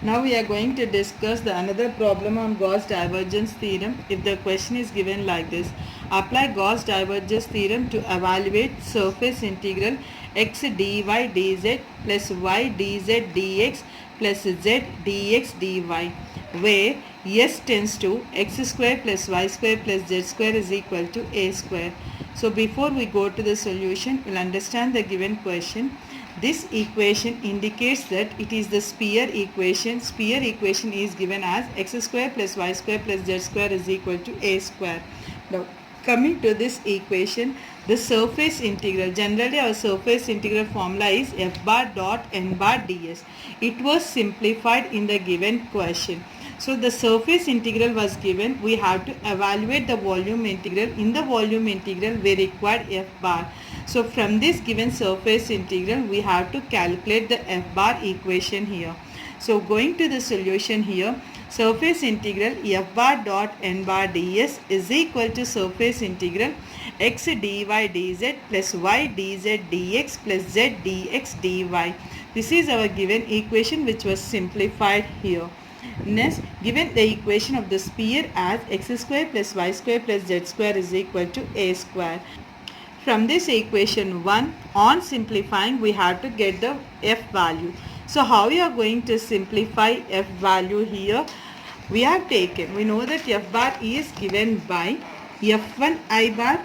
Now we are going to discuss the another problem on Gauss divergence theorem. If the question is given like this, apply Gauss divergence theorem to evaluate surface integral x dy dz plus y dz dx plus z dx dy, where s tends to x square plus y square plus z square is equal to a square. So before we go to the solution, we'll understand the given question. This equation indicates that it is the sphere equation. Sphere equation is given as x square plus y square plus z square is equal to a square. Now coming to this equation, the surface integral, generally our surface integral formula is f bar dot n bar ds. It was simplified in the given question. So the surface integral was given. We have to evaluate the volume integral. In the volume integral we required f bar. So from this given surface integral we have to calculate the f bar equation here. So going to the solution here, surface integral f bar dot n bar ds is equal to surface integral x dy dz plus y dz dx plus z dx dy. This is our given equation which was simplified here. Next, given the equation of the sphere as x square plus y square plus z square is equal to a square. From this equation 1, on simplifying we have to get the f value. So how we are going to simplify f value here? We have taken, we know that f bar is given by f1 I bar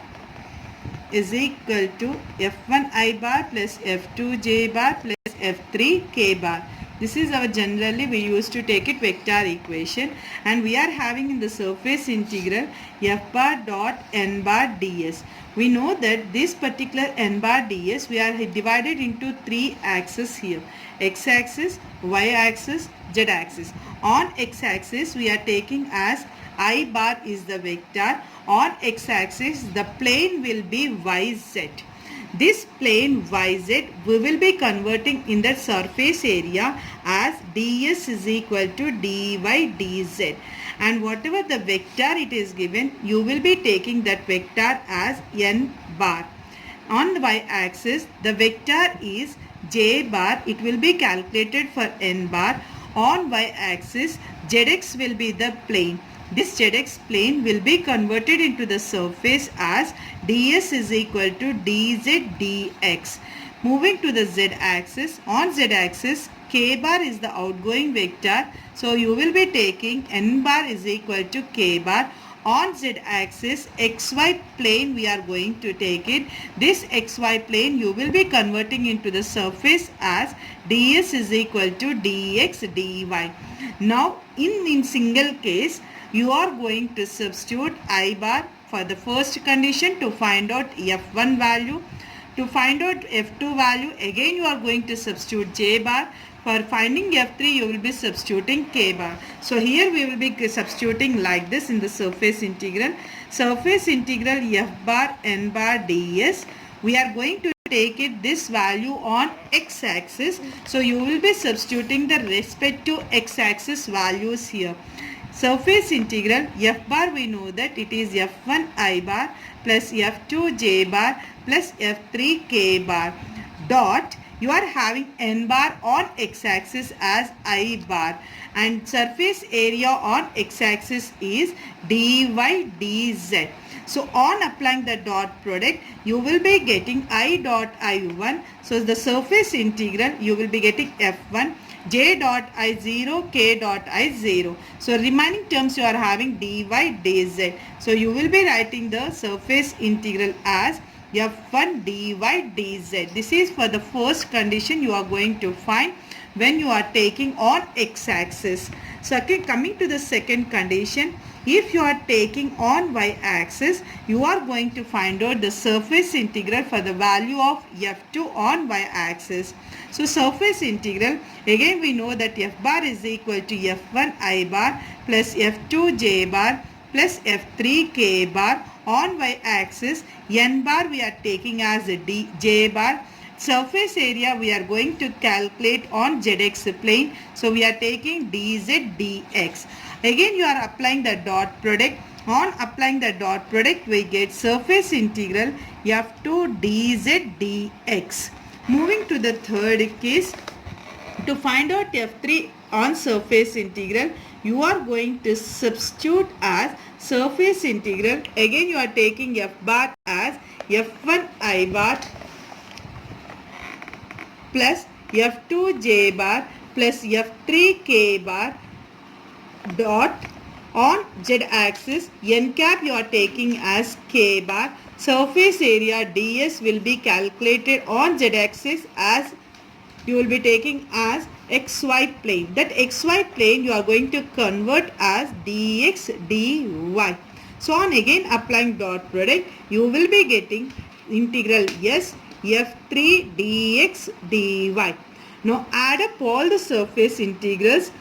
is equal to f1 I bar plus f2 j bar plus f3 k bar. This is our generally we used to take it vector equation, and we are having in the surface integral f bar dot n bar ds. We know that this particular n bar ds we are divided into three axes here: x axis, y axis, z axis. On x axis we are taking as I bar is the vector. On x axis the plane will be yz. This plane yz we will be converting in the surface area as ds is equal to dy dz, and whatever the vector it is given you will be taking that vector as n bar. On the y axis the vector is j bar, it will be calculated for n bar. On y axis zx will be the plane. This zx plane will be converted into the surface as ds is equal to dz dx. Moving to the z axis, on z axis k bar is the outgoing vector, so you will be taking n bar is equal to k bar. On z axis xy plane we are going to take it. This xy plane you will be converting into the surface as ds is equal to dx dy. Now in single case you are going to substitute I bar for the first condition to find out f1 value. To find out f2 value, again you are going to substitute j bar. For finding f3 you will be substituting k bar. So here we will be substituting like this in the surface integral. Surface integral f bar n bar ds. We are going to take it this value on x axis. So you will be substituting the respective x axis values here. Surface integral f bar we know that it is f1 I bar plus f2 j bar plus f3 k bar dot, you are having n bar on x axis as I bar, and surface area on x axis is dy dz. So on applying the dot product you will be getting I dot I1. So the surface integral you will be getting f1 j dot I0 k dot I0. So remaining terms you are having dy dz. So you will be writing the surface integral as f1 dy dz. This is for the first condition you are going to find when you are taking on x axis. So coming to the second condition, if you are taking on y axis you are going to find out the surface integral for the value of f2 on y axis. So surface integral, again we know that f bar is equal to f1 I bar plus f2 j bar plus f3 k bar. On y axis n bar we are taking as a j bar. Surface area we are going to calculate on zx plane. So we are taking dz dx. Again you are applying the dot product. On applying the dot product we get surface integral f2 dz dx. Moving to the third case, to find out f3 on surface integral, you are going to substitute as surface integral. Again you are taking f bar as f1 I bar plus f2 j bar plus f3 k bar dot on z axis. N cap you are taking as k bar. Surface area ds will be calculated on z axis as you will be taking as xy plane. That xy plane you are going to convert as dx dy. So on again applying dot product, you will be getting integral s f3 dx dy. Now add up all the surface integrals.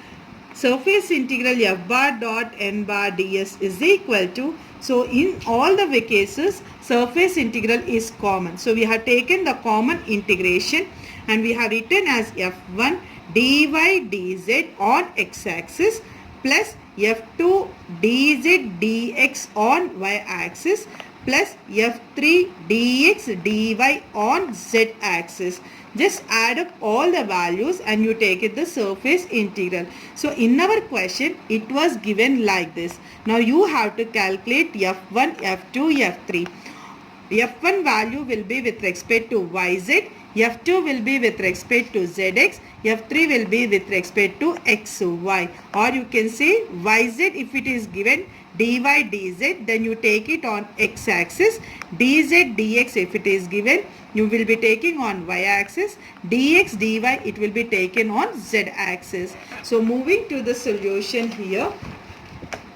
Surface integral f bar dot n bar ds is equal to, so in all the cases surface integral is common. So we have taken the common integration and we have written as f1 dy dz on x-axis plus f2 dz dx on y-axis plus f3 dx dy on z-axis. Just add up all the values and you take it the surface integral. So in our question it was given like this. Now you have to calculate f1, f2, f3. f1 value will be with respect to yz, f2 will be with respect to zx, f3 will be with respect to xy, or you can say yz if it is given dy dz, then you take it on x-axis. dz dx if it is given, you will be taking on y-axis. dx dy it will be taken on z-axis. So moving to the solution here,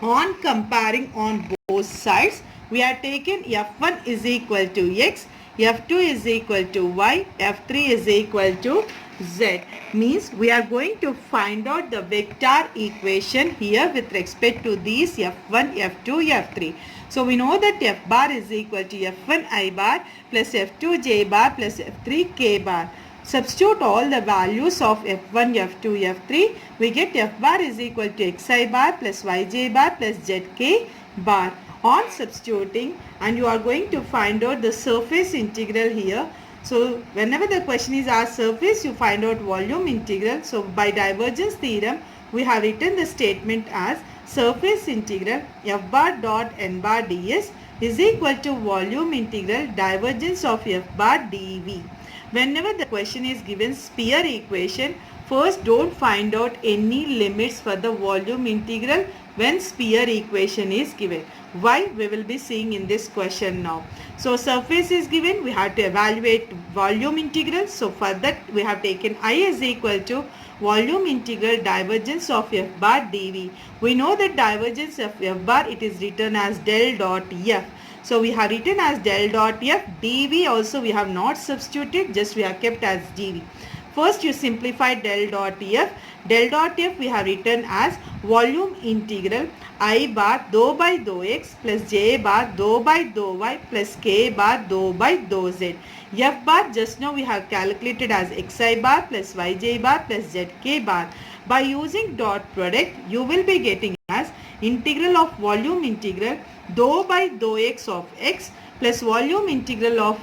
on comparing on both sides, we are taken f1 is equal to x, f2 is equal to y, f3 is equal to z. Means we are going to find out the vector equation here with respect to these f1, f2, f3. So we know that f bar is equal to f1 I bar plus f2 j bar plus f3 k bar. Substitute all the values of f1, f2, f3. We get f bar is equal to xi bar plus yj bar plus zk bar. On substituting, and you are going to find out the surface integral here. So whenever the question is asked surface, you find out volume integral. So by divergence theorem, we have written the statement as surface integral f bar dot n bar ds is equal to volume integral divergence of f bar dv. Whenever the question is given sphere equation, first don't find out any limits for the volume integral when sphere equation is given. Why? We will be seeing in this question now. So surface is given, we have to evaluate volume integral. So for that we have taken I is equal to volume integral divergence of f bar dv. We know that divergence of f bar, it is written as del dot f. So we have written as del dot f. dv also we have not substituted, just we have kept as dv. First you simplify del dot f. Del dot f we have written as volume integral I bar dou by dou x plus j bar dou by dou y plus k bar dou by dou z. F bar just now we have calculated as xi bar plus yj bar plus zk bar. By using dot product, you will be getting as integral of volume integral dou by dou x of x plus volume integral of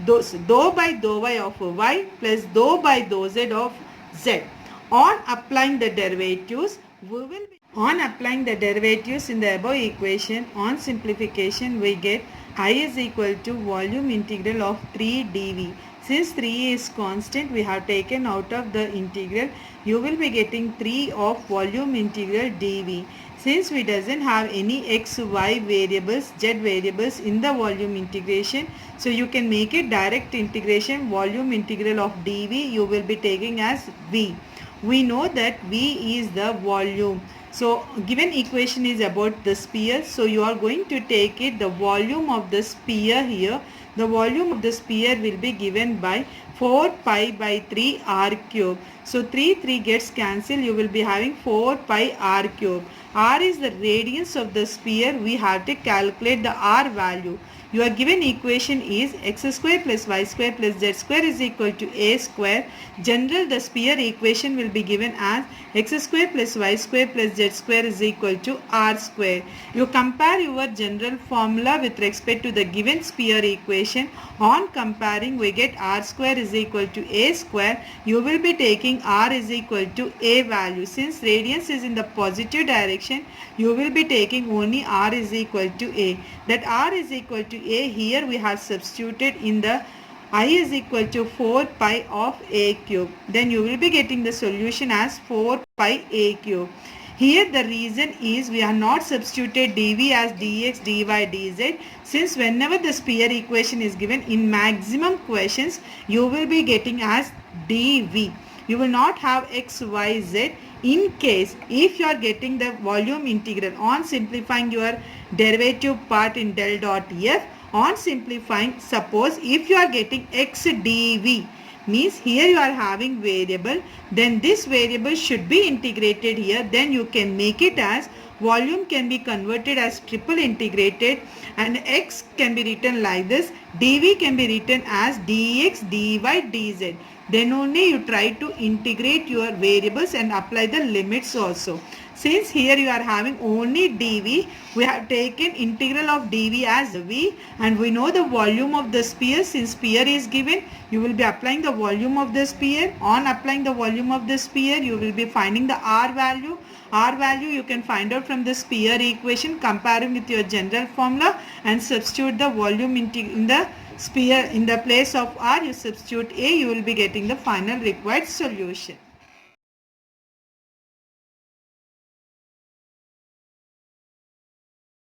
dou by dou y of y plus dou by dou z of z. On applying the derivatives, we will be in the above equation, on simplification we get I is equal to volume integral of 3 dv. Since 3 is constant, we have taken out of the integral. You will be getting 3 of volume integral dv. Since we doesn't have any x, y variables, z variables in the volume integration, so you can make it direct integration. Volume integral of dv you will be taking as v. We know that v is the volume. So given equation is about the sphere, so you are going to take it the volume of the sphere here. The volume of the sphere will be given by 4 pi by 3 r cube. So 3 gets cancelled, you will be having 4 pi r cube. R is the radius of the sphere. We have to calculate the r value. Your given equation is x square plus y square plus z square is equal to a square. General, the sphere equation will be given as x square plus y square plus z square is equal to r square. You compare your general formula with respect to the given sphere equation. equation. On comparing, we get r square is equal to a square. You will be taking r is equal to a value. Since radians is in the positive direction, you will be taking only r is equal to a. That r is equal to a, here we have substituted in the I is equal to 4 pi of a cube. Then you will be getting the solution as 4 pi a cube. Here the reason is we are not substituted dv as dx, dy, dz. Since whenever the sphere equation is given in maximum questions, you will be getting as dv. You will not have x, y, z. In case if you are getting the volume integral, on simplifying your derivative part in del dot f, on simplifying, suppose if you are getting x dv, means here you are having variable, then this variable should be integrated here. Then you can make it as volume can be converted as triple integrated, and x can be written like this, dv can be written as dx, dy, dz. Then only you try to integrate your variables and apply the limits also. Since here you are having only dv, we have taken integral of dv as v, and we know the volume of the sphere. Since sphere is given, you will be applying the volume of the sphere. On applying the volume of the sphere, you will be finding the r value. R value you can find out from the sphere equation, comparing with your general formula, and substitute the volume in the sphere. In the place of r, you substitute a, you will be getting the final required solution.